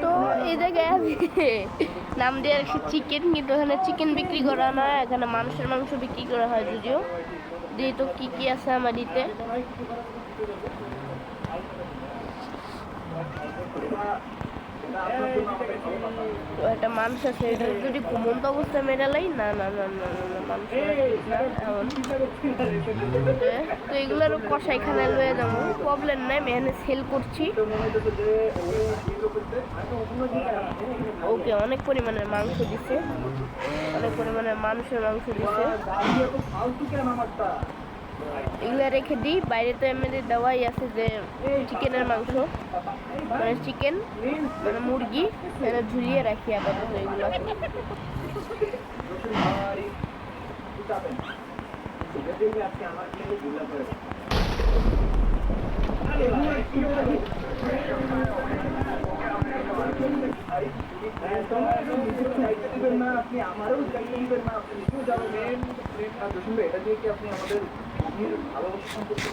তো এই জায়গায় নাম দিয়ে রাখছি চিকেন, কিন্তু এখানে চিকেন বিক্রি করা নয়, এখানে মানুষের মাংস বিক্রি করা হয়। যদিও যেহেতু কি কি আছে আমার দিতে, একটা মানুষ আছে, যদি ঘুমন্ত অবস্থায় মেরালাই না না না না না মানুষ এমন। তো এগুলোর কষাইখানায় লয়ে যাবো, প্রবলেম নাই, এখানে সেল করছি। ওকে, অনেক পরিমাণের মাংস দিছে, অনেক পরিমাণের মানুষের মাংস দিছে। এগুলো রেখে দিই বাইরে। তো এমনি দেওয়াই আছে যে চিকেনের মাংস, মানে চিকেন মানে মুরগি, মানে ঝুলিয়ে রাখি আপাতত এগুলো। আপনি আমারও দিবেন না, আপনি নিজেও যাবেন। এটা দিয়ে কি আপনি আমাদের ভালোবাসা সম্পর্কে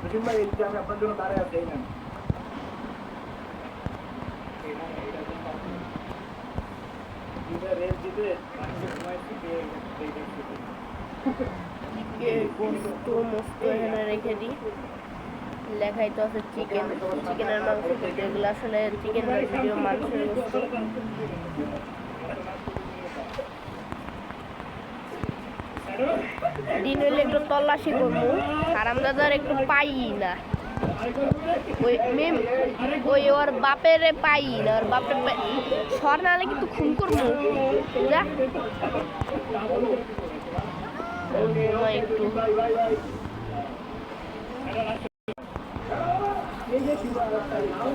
জসিম ভাই, এই যে আমি আপনার জন্য দাঁড়ায় আছি, এই নেন। রেখে দিই, লেখাই তো আছে চিকেন, চিকেনের মাংস, এগুলো আসলে চিকেন মাংসের গোস্ত। দিন হইলে একটু তল্লাশি করবো, হারামজাদার একটু পাই না, ওই ওর বাপের পাই না, ওর বাপের সর নাহলে কিন্তু খুন করবো। একটু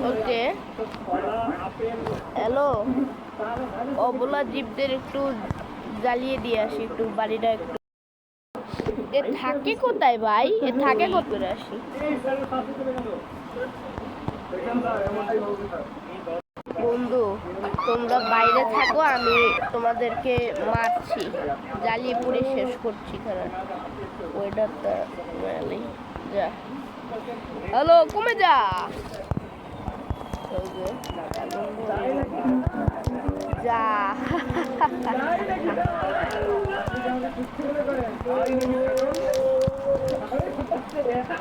ওকে, হ্যালো, অবলা জীবদের একটু জ্বালিয়ে দিয়ে আসি, একটু বাড়িটা একটু। এ থাকে কোথায় ভাই? এ থাকে কত করে আসি? বন্ধু, তোমরা বাইরে থাকো, আমি তোমাদেরকে মারছি, জ্বালিয়ে পুড়ে শেষ করছি। কারণ ওয়েদারটা যা, হ্যালো, কমে যা। যা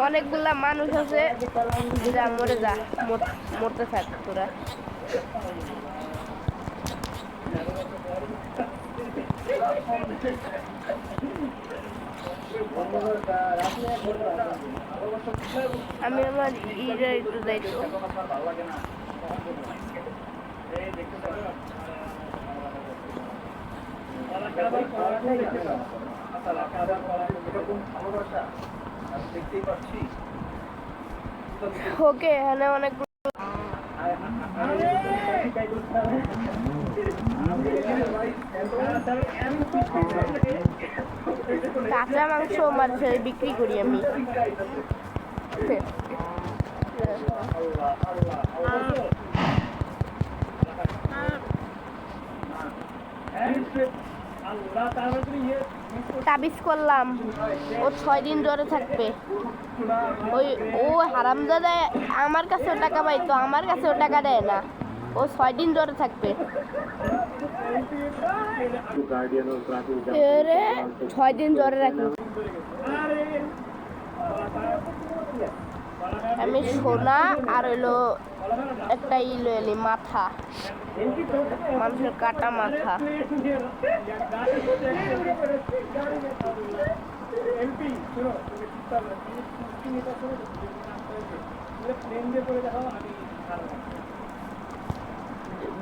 অনেকগুলা মানুষ আছে, যা মরে যা, মরতে থাক তোরা। আমি আমার ইটা একটু দায়িত্ব ওকে। এখানে অনেক কাঁচা মাংস মাঝে বিক্রি করি আমি। তাবিজ করলাম ও 6 দিন জ্বরে থাকবে। ও হারামজাদা আমার কাছেও টাকা পাইতো, আমার কাছেও টাকা দেয় না। ও 6 দিন জ্বরে থাকবে। 6 দিন জ্বরে রাখি আমি। সোনা আর হইলো একটা এলি মাথা, মানুষের কাটা মাথা।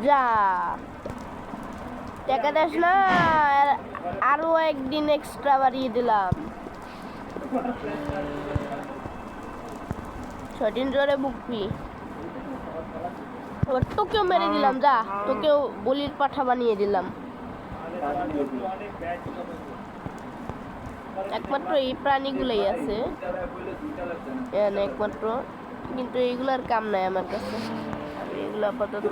যা টাকা দেস না, আরো একদিন এক্সট্রা বাড়িয়ে দিলাম। 6 দিন জ্বরে ভুগবি। এবার তোকেও মেরে দিলাম, যা, তোকেও বলির পাঠা বানিয়ে দিলাম। একমাত্র এই প্রাণীগুলোই আছে একমাত্র, কিন্তু এইগুলার কাম নাই আমার কাছে। এগুলো আপাতত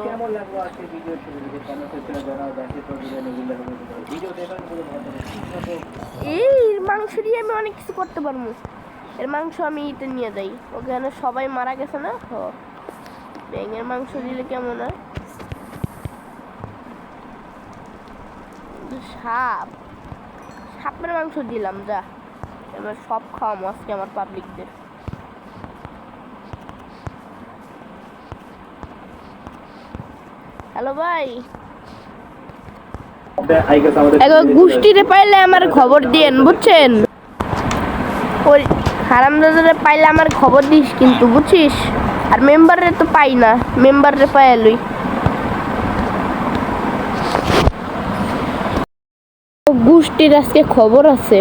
এই মাংস দিয়ে আমি অনেক কিছু করতে পারবো। এর মাংস আমি ইতে নিয়ে যাই, ওখানে সবাই মারা গেছে না। ও ব্যাঙের মাংস দিলে কেমন হয়? সাপ, সাপের মাংস দিলাম, যা এবার সব খাওয়াম আজকে আমার পাবলিকদের। হ্যালো ভাই, একবার গোষ্ঠীরে পাইলে আমার খবর দিয়েন, বুঝছেন? ওই হারামজাদারে পাইলে আমার খবর দিস কিন্তু, বুঝছিস? আর মেম্বারে তো পাই না, মেম্বারে পাই লই। গোষ্ঠীর আজকে খবর আছে।